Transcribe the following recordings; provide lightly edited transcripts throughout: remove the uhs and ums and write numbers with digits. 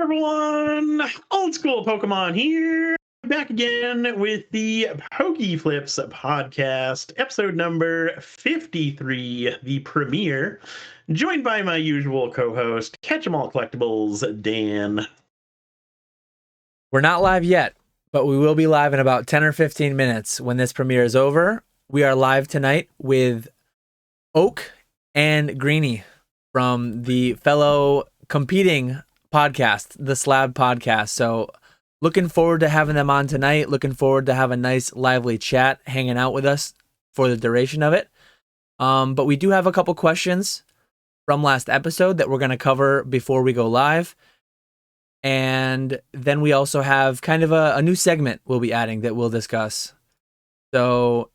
everyone, old school Pokemon here, back again with the PokeFlipz podcast, episode number 53, the premiere, joined by my usual co-host, Catch 'em All Collectibles, Dan. We're not live yet, but we will be live in about 10 or 15 minutes when this premiere is over. We are live tonight with Oak and Greeny from the fellow competing podcast, the Slabbed podcast. So looking forward to having them on tonight. Looking forward to have a nice lively chat hanging out with us for the duration of it. But we do have a couple questions from last episode that we're going to cover before we go live. And then we also have kind of a new segment we'll be adding that we'll discuss. So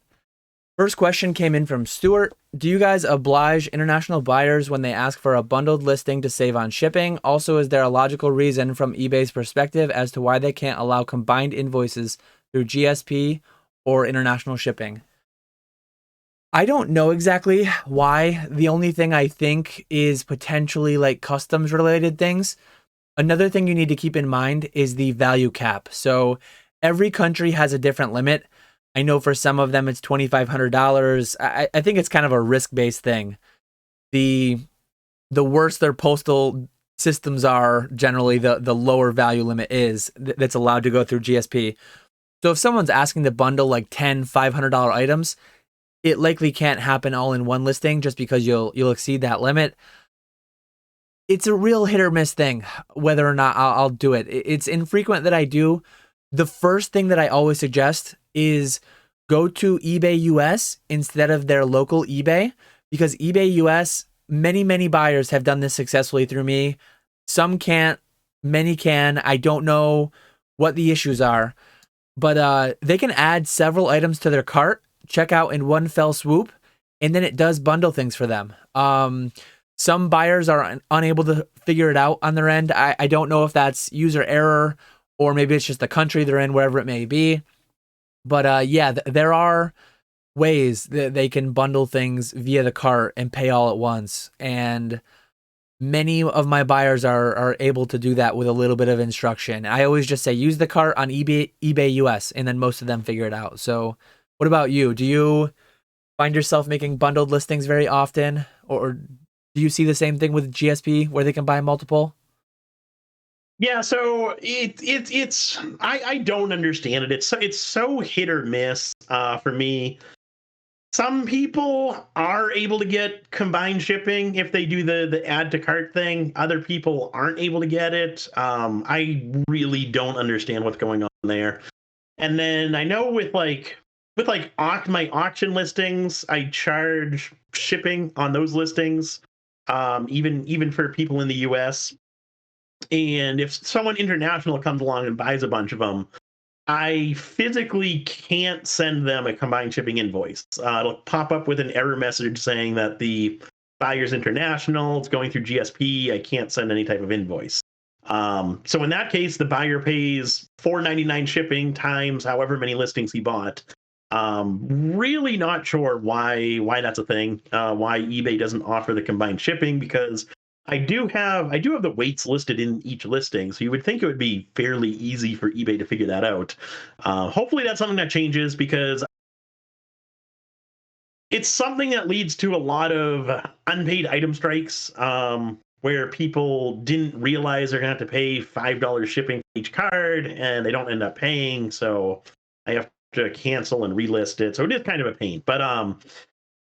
first question came in from Stuart. Do you guys oblige international buyers when they ask for a bundled listing to save on shipping? Also, is there a logical reason from eBay's perspective as to why they can't allow combined invoices through GSP or international shipping? I don't know exactly why. The only thing I think is potentially like customs related things. Another thing you need to keep in mind is the value cap. So every country has a different limit. I know for some of them it's $2,500. I think it's kind of a risk-based thing. The worse their postal systems are, generally the lower value limit is that's allowed to go through GSP. So if someone's asking to bundle like 10 $500 items, it likely can't happen all in one listing just because you'll exceed that limit. It's a real hit or miss thing whether or not I'll do it. It's infrequent that I do. The first thing that I always suggest is go to eBay US instead of their local eBay, because eBay US, many buyers have done this successfully through me. Some can't, many can. I don't know what the issues are, but they can add several items to their cart, check out in one fell swoop, and then it does bundle things for them. Some buyers are unable to figure it out on their end. I don't know if that's user error or maybe it's just the country they're in, wherever it may be. But yeah, there are ways that they can bundle things via the cart and pay all at once. And many of my buyers are able to do that with a little bit of instruction. I always just say use the cart on eBay US, and then most of them figure it out. So what about you? Do you find yourself making bundled listings very often? Or do you see the same thing with GSP where they can buy multiple? Yeah, so I don't understand it. It's so hit or miss for me. Some people are able to get combined shipping if they do the add to cart thing. Other people aren't able to get it. I really don't understand what's going on there. And then I know with my auction listings, I charge shipping on those listings, even for people in the US. And if someone international comes along and buys a bunch of them, I physically can't send them a combined shipping invoice. It'll pop up with an error message saying that the buyer's international, it's going through GSP, I can't send any type of invoice. So in that case, the buyer pays $4.99 shipping times however many listings he bought. Really not sure why that's a thing, why eBay doesn't offer the combined shipping, because I do have the weights listed in each listing, so you would think it would be fairly easy for eBay to figure that out. Hopefully that's something that changes, because it's something that leads to a lot of unpaid item strikes, where people didn't realize they're going to have to pay $5 shipping for each card, and they don't end up paying, so I have to cancel and relist it. So it is kind of a pain. But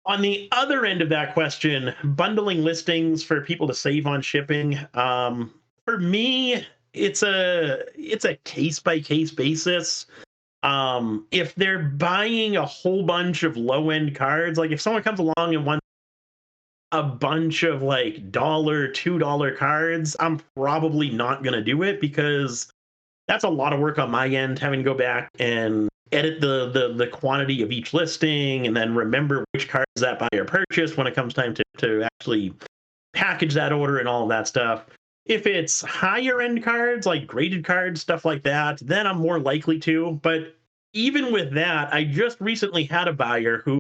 on the other end of that question, bundling listings for people to save on shipping, for me, it's a case-by-case basis. If they're buying a whole bunch of low-end cards, like if someone comes along and wants a bunch of like $2 cards, I'm probably not going to do it, because that's a lot of work on my end, having to go back and edit the quantity of each listing and then remember which cards that buyer purchased when it comes time to actually package that order and all of that stuff. If it's higher end cards, like graded cards, stuff like that, then I'm more likely to. But even with that, I just recently had a buyer who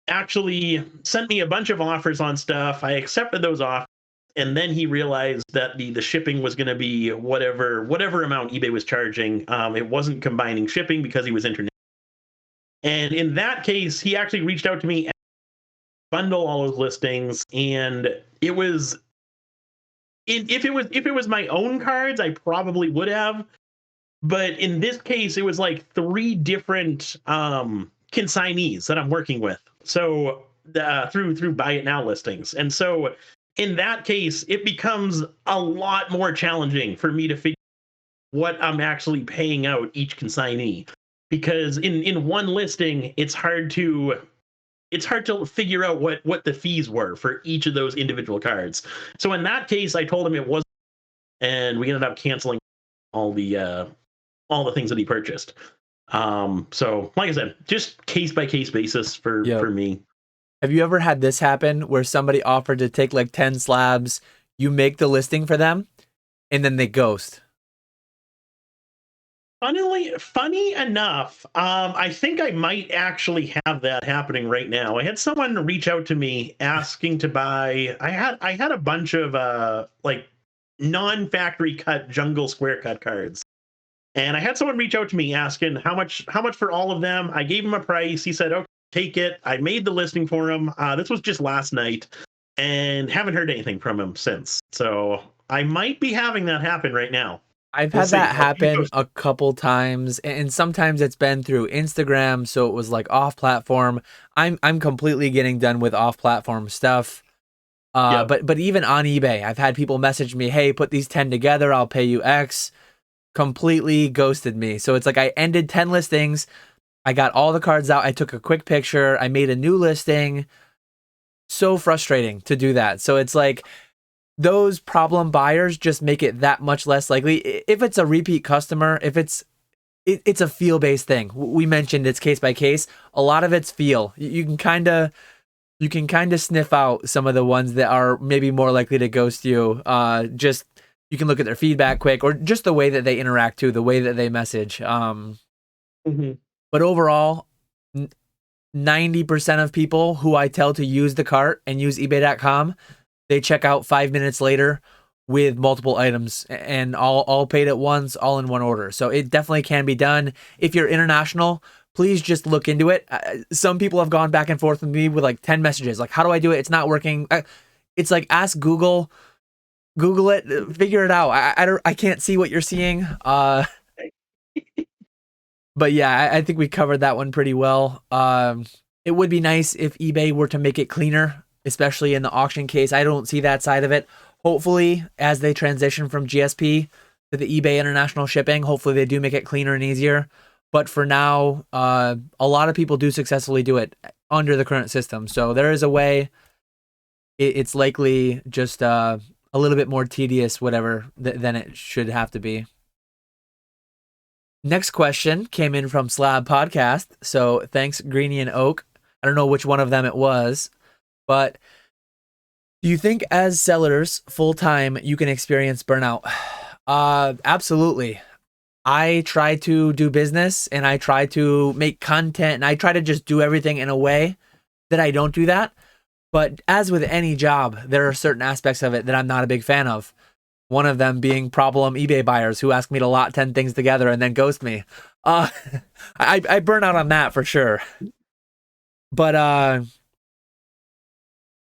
actually sent me a bunch of offers on stuff. I accepted those offers, and then he realized that the shipping was going to be whatever amount eBay was charging. It wasn't combining shipping because he was international. And in that case, he actually reached out to me, bundle all his listings, and it was if it was my own cards, I probably would have. But in this case, it was like 3 different consignees that I'm working with. So through Buy It Now listings, and so in that case, it becomes a lot more challenging for me to figure what I'm actually paying out each consignee, because in one listing, it's hard to figure out what the fees were for each of those individual cards. So in that case, I told him it wasn't, and we ended up canceling all the things that he purchased. So like I said, just case by case basis for me. Have you ever had this happen where somebody offered to take like 10 slabs, you make the listing for them, and then they ghost? Funny enough, I think I might actually have that happening right now. I had someone reach out to me asking to buy. I had a bunch of like non-factory cut jungle square cut cards, and I had someone reach out to me asking how much for all of them. I gave him a price. He said, "Okay, take it." I made the listing for him. This was just last night, and haven't heard anything from him since. So I might be having that happen right now. I've had that happen a couple times, and sometimes it's been through Instagram, so it was like off platform. I'm completely getting done with off platform stuff. But even on eBay, I've had people message me, "Hey, put these 10 together, I'll pay you X." Completely ghosted me. So it's like I ended 10 listings. I got all the cards out. I took a quick picture. I made a new listing. So frustrating to do that. So it's like those problem buyers just make it that much less likely. If it's a repeat customer, if it's a feel-based thing. We mentioned it's case by case. A lot of it's feel. You can kind of sniff out some of the ones that are maybe more likely to ghost you. Just you can look at their feedback quick, or just the way that they interact too, the way that they message. But overall, 90% of people who I tell to use the cart and use eBay.com, they check out 5 minutes later with multiple items and all paid at once, all in one order. So it definitely can be done. If you're international, please just look into it. Some people have gone back and forth with me with like 10 messages. Like, how do I do it? It's not working. It's like, ask Google it, figure it out. I can't see what you're seeing. But yeah, I think we covered that one pretty well. It would be nice if eBay were to make it cleaner, especially in the auction case. I don't see that side of it. Hopefully, as they transition from GSP to the eBay international shipping, hopefully they do make it cleaner and easier. But for now, a lot of people do successfully do it under the current system. So there is a way. It's likely just a little bit more tedious, whatever, than it should have to be. Next question came in from Slabbed Podcast. So thanks, Greeny and Oak. I don't know which one of them it was, but do you think as sellers full-time you can experience burnout? Absolutely. I try to do business and I try to make content and I try to just do everything in a way that I don't do that. But as with any job, there are certain aspects of it that I'm not a big fan of. One of them being problem eBay buyers who ask me to lot 10 things together and then ghost me. I burn out on that for sure. But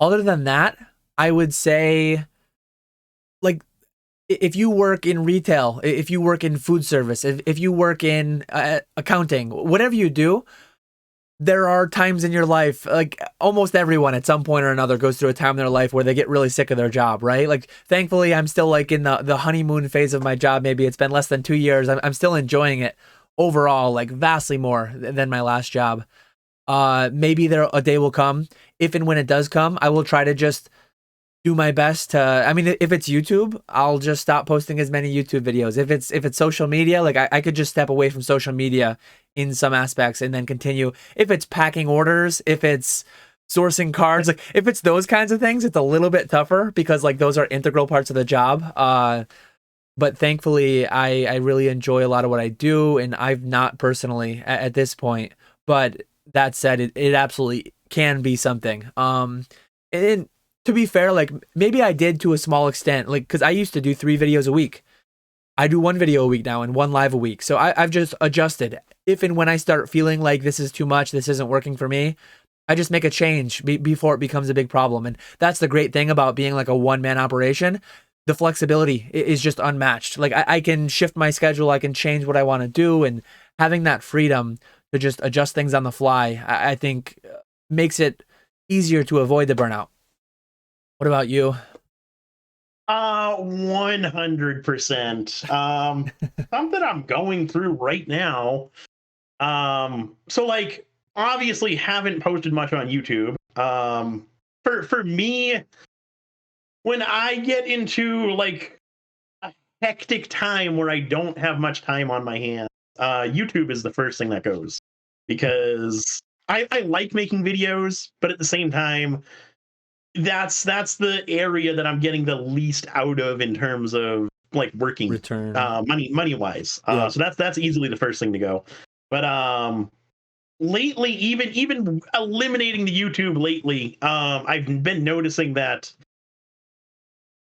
other than that, I would say, like, if you work in retail, if you work in food service, if you work in accounting, whatever you do, there are times in your life, like almost everyone at some point or another goes through a time in their life where they get really sick of their job, right? Like, thankfully, I'm still like in the honeymoon phase of my job. Maybe it's been less than 2 years. I'm still enjoying it overall, like vastly more than my last job. Maybe a day will come. If and when it does come, I will try to just do my best to, I mean, if it's YouTube, I'll just stop posting as many YouTube videos. If it's social media, like I could just step away from social media in some aspects and then continue. If it's packing orders, if it's sourcing cards, like if it's those kinds of things, it's a little bit tougher because like those are integral parts of the job. But thankfully I really enjoy a lot of what I do, and I've not personally at this point, but that said, it absolutely can be something. And to be fair, like maybe I did to a small extent, like because I used to do 3 videos a week. I do 1 video a week now and 1 live a week. So I've just adjusted. If and when I start feeling like this is too much, this isn't working for me, I just make a change before it becomes a big problem. And that's the great thing about being like a one-man operation. The flexibility is just unmatched. Like I can shift my schedule, I can change what I want to do, and having that freedom to just adjust things on the fly, I think makes it easier to avoid the burnout. What about you? 100%. Something I'm going through right now. So like obviously haven't posted much on YouTube. For me, when I get into like a hectic time where I don't have much time on my hands, YouTube is the first thing that goes, because I like making videos, but at the same time, that's the area that I'm getting the least out of in terms of like working Return. money wise. Yeah. So that's easily the first thing to go. But lately, even eliminating the YouTube lately, I've been noticing that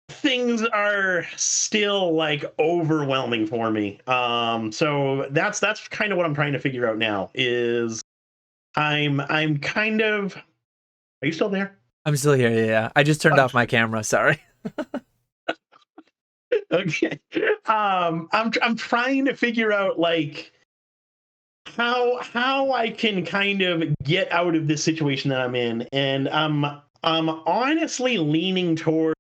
things are still like overwhelming for me. So that's kind of what I'm trying to figure out now. Is I'm kind of. Are you still there? I'm still here. Yeah. I just turned off my camera. Sorry. Okay. I'm trying to figure out like how I can kind of get out of this situation that I'm in, and I'm honestly leaning toward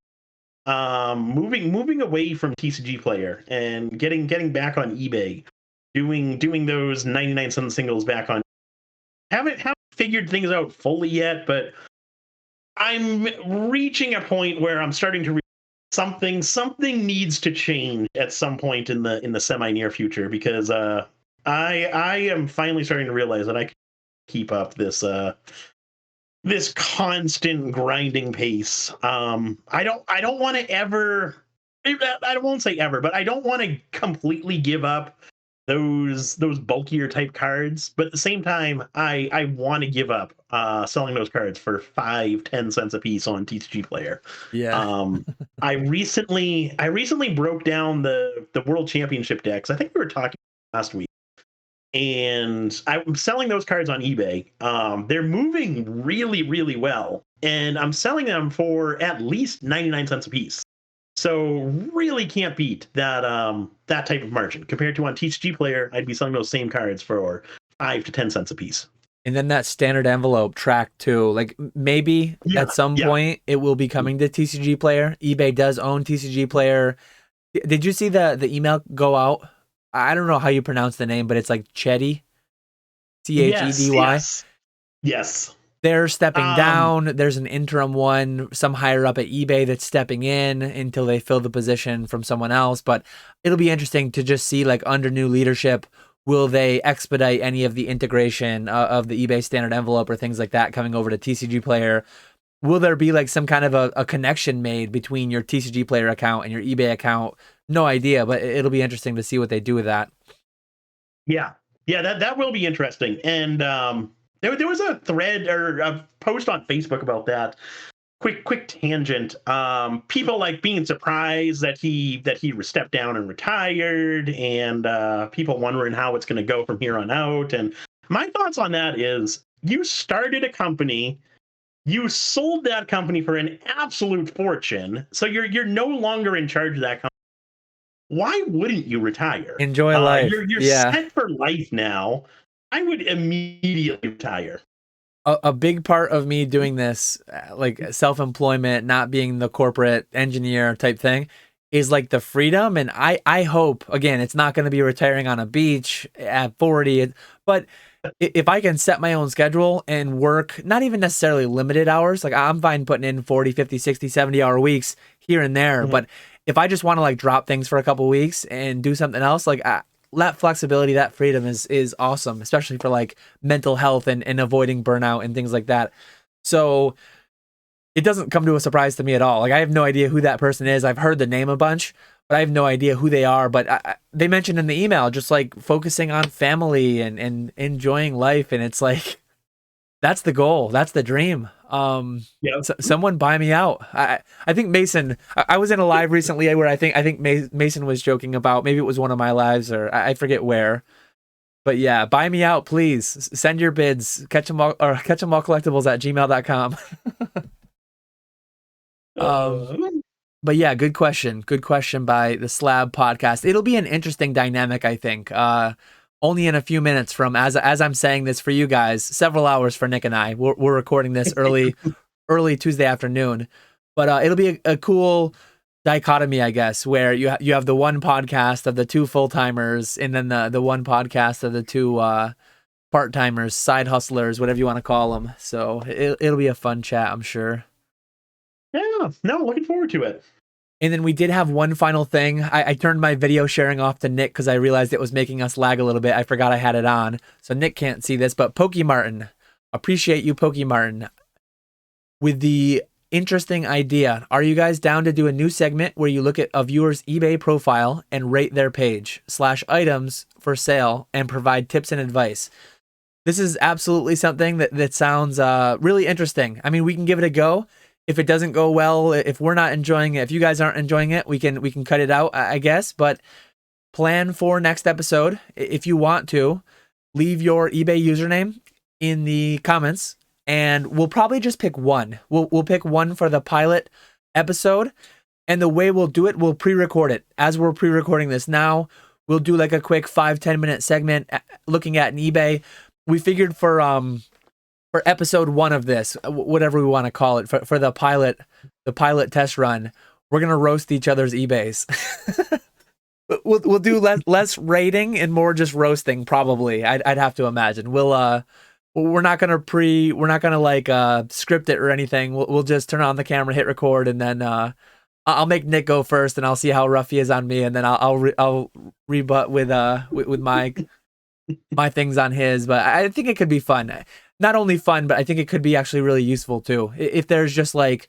moving away from TCG Player and getting back on eBay, doing those 99-cent singles back on. Haven't figured things out fully yet, but I'm reaching a point where I'm starting to something needs to change at some point in the semi near future, because I am finally starting to realize that I can keep up this constant grinding pace. I don't want to ever. I won't say ever, but I don't want to completely give up those bulkier type cards. But at the same time, I want to give up selling those cards for 5-10 cents a piece on TCG Player. Yeah. I recently broke down the World Championship decks. I think we were talking last week, and I'm selling those cards on eBay. They're moving really, really well, and I'm selling them for at least 99 cents a piece. So really can't beat that type of margin compared to on TCG Player. I'd be selling those same cards for 5 to 10 cents a piece. And then that standard envelope track too. Like maybe at some point it will be coming to TCG Player. eBay does own TCG Player. Did you see the email go out? I don't know how you pronounce the name, but it's like Chedy. Chedy. Yes. They're stepping down. There's an interim one, some higher up at eBay that's stepping in until they fill the position from someone else. But it'll be interesting to just see, like, under new leadership, will they expedite any of the integration of the eBay standard envelope or things like that coming over to TCG Player? Will there be like some kind of a connection made between your TCG Player account and your eBay account? No idea, but it'll be interesting to see what they do with that. Yeah, that will be interesting. And there was a thread or a post on Facebook about that. Quick tangent. People like being surprised that he stepped down and retired, and people wondering how it's going to go from here on out. And my thoughts on that is, you started a company, you sold that company for an absolute fortune, so you're no longer in charge of that company. Why wouldn't you retire? Enjoy life. You're set for life now. I would immediately retire. A big part of me doing this, like self-employment, not being the corporate engineer type thing, is like the freedom. And I hope, again, it's not going to be retiring on a beach at 40, but if I can set my own schedule and work, not even necessarily limited hours, like I'm fine putting in 40, 50, 60, 70-hour weeks here and there. Mm-hmm. But if I just want to like drop things for a couple weeks and do something else, like that flexibility, that freedom is awesome, especially for like mental health and avoiding burnout and things like that. So it doesn't come to a surprise to me at all. Like I have no idea who that person is. I've heard the name a bunch, but I have no idea who they are. But they mentioned in the email just like focusing on family and enjoying life. And it's like, That's the goal. That's the dream. Yeah. Someone buy me out. I think Mason. I was in a live recently where I think Mason was joking about, maybe it was one of my lives or I forget where. But yeah, buy me out, please. Send your bids. Catch them all collectibles at gmail.com. But yeah, good question. Good question by the Slabbed podcast. It'll be an interesting dynamic, I think. Only in a few minutes from as I'm saying this for you guys, several hours for Nick and I. We're recording this early Tuesday afternoon, but it'll be a cool dichotomy, I guess, where you have the one podcast of the two full timers, and then the one podcast of the two part timers, side hustlers, whatever you want to call them. So it'll be a fun chat, I'm sure. Yeah, no, looking forward to it. And then we did have one final thing. I turned my video sharing off to Nick because I realized it was making us lag a little bit. I forgot I had it on. So Nick can't see this, but PokeMartin, appreciate you, PokeMartin, with the interesting idea. Are you guys down to do a new segment where you look at a viewer's eBay profile and rate their page, /items for sale, and provide tips and advice? This is absolutely something that sounds really interesting. I mean, we can give it a go. If it doesn't go well, if we're not enjoying it, if you guys aren't enjoying it, we can cut it out, I guess. But plan for next episode. If you want to, leave your eBay username in the comments, and we'll probably just pick one. We'll pick one for the pilot episode, and the way we'll do it, we'll pre-record it. As we're pre-recording this now, we'll do like a quick 5-10 minute segment looking at an eBay. We figured for episode 1 of this, whatever we want to call it, for the pilot test run, we're gonna roast each other's eBays. we'll do less rating and more just roasting, probably. I'd have to imagine. We're not gonna like script it or anything. We'll just turn on the camera, hit record, and then I'll make Nick go first, and I'll see how rough he is on me, and then I'll rebut with my things on his. But I think it could be fun. Not only fun, but I think it could be actually really useful too. If there's just like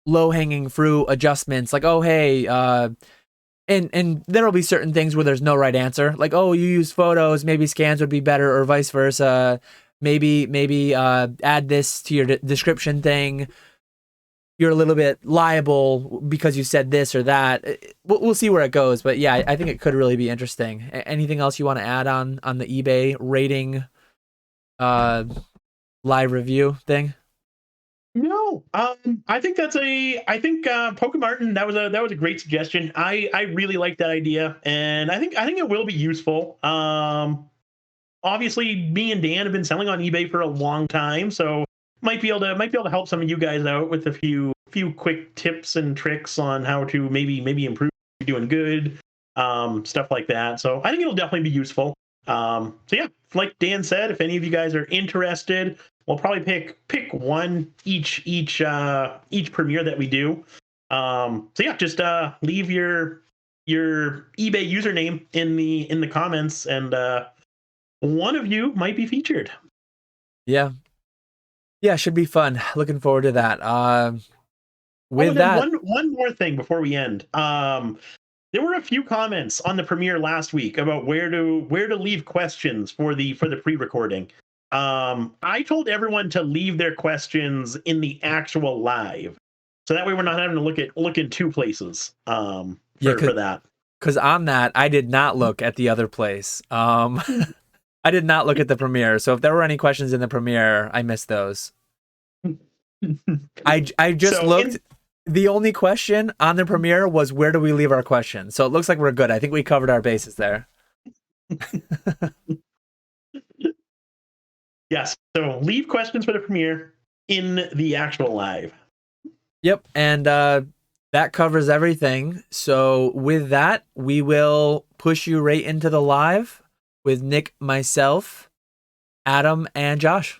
low-hanging fruit adjustments, like, oh, hey, and there'll be certain things where there's no right answer. Like, oh, you use photos, maybe scans would be better, or vice versa. Maybe add this to your description thing. You're a little bit liable because you said this or that. We'll see where it goes. But yeah, I think it could really be interesting. Anything else you want to add on the eBay rating live review thing? No, I think PokeMartin, that was a great suggestion. I really like that idea, and I think it will be useful. Obviously, me and Dan have been selling on eBay for a long time, so might be able to help some of you guys out with a few quick tips and tricks on how to maybe improve, doing good, stuff like that. So I think it'll definitely be useful. So yeah, like Dan said, if any of you guys are interested, we'll probably pick one each premiere that we do. So yeah, just leave your eBay username in the comments, and one of you might be featured. Yeah, should be fun. Looking forward to that. One more thing before we end. There were a few comments on the premiere last week about where to leave questions for the pre-recording. I told everyone to leave their questions in the actual live, so that way we're not having to look in two places. For that. Because on that, I did not look at the other place. I did not look at the premiere. So if there were any questions in the premiere, I missed those. I just looked. The only question on the premiere was, where do we leave our questions? So it looks like we're good. I think we covered our bases there. Yes. So leave questions for the premiere in the actual live. Yep. And that covers everything. So with that, we will push you right into the live with Nick, myself, Adam, and Josh.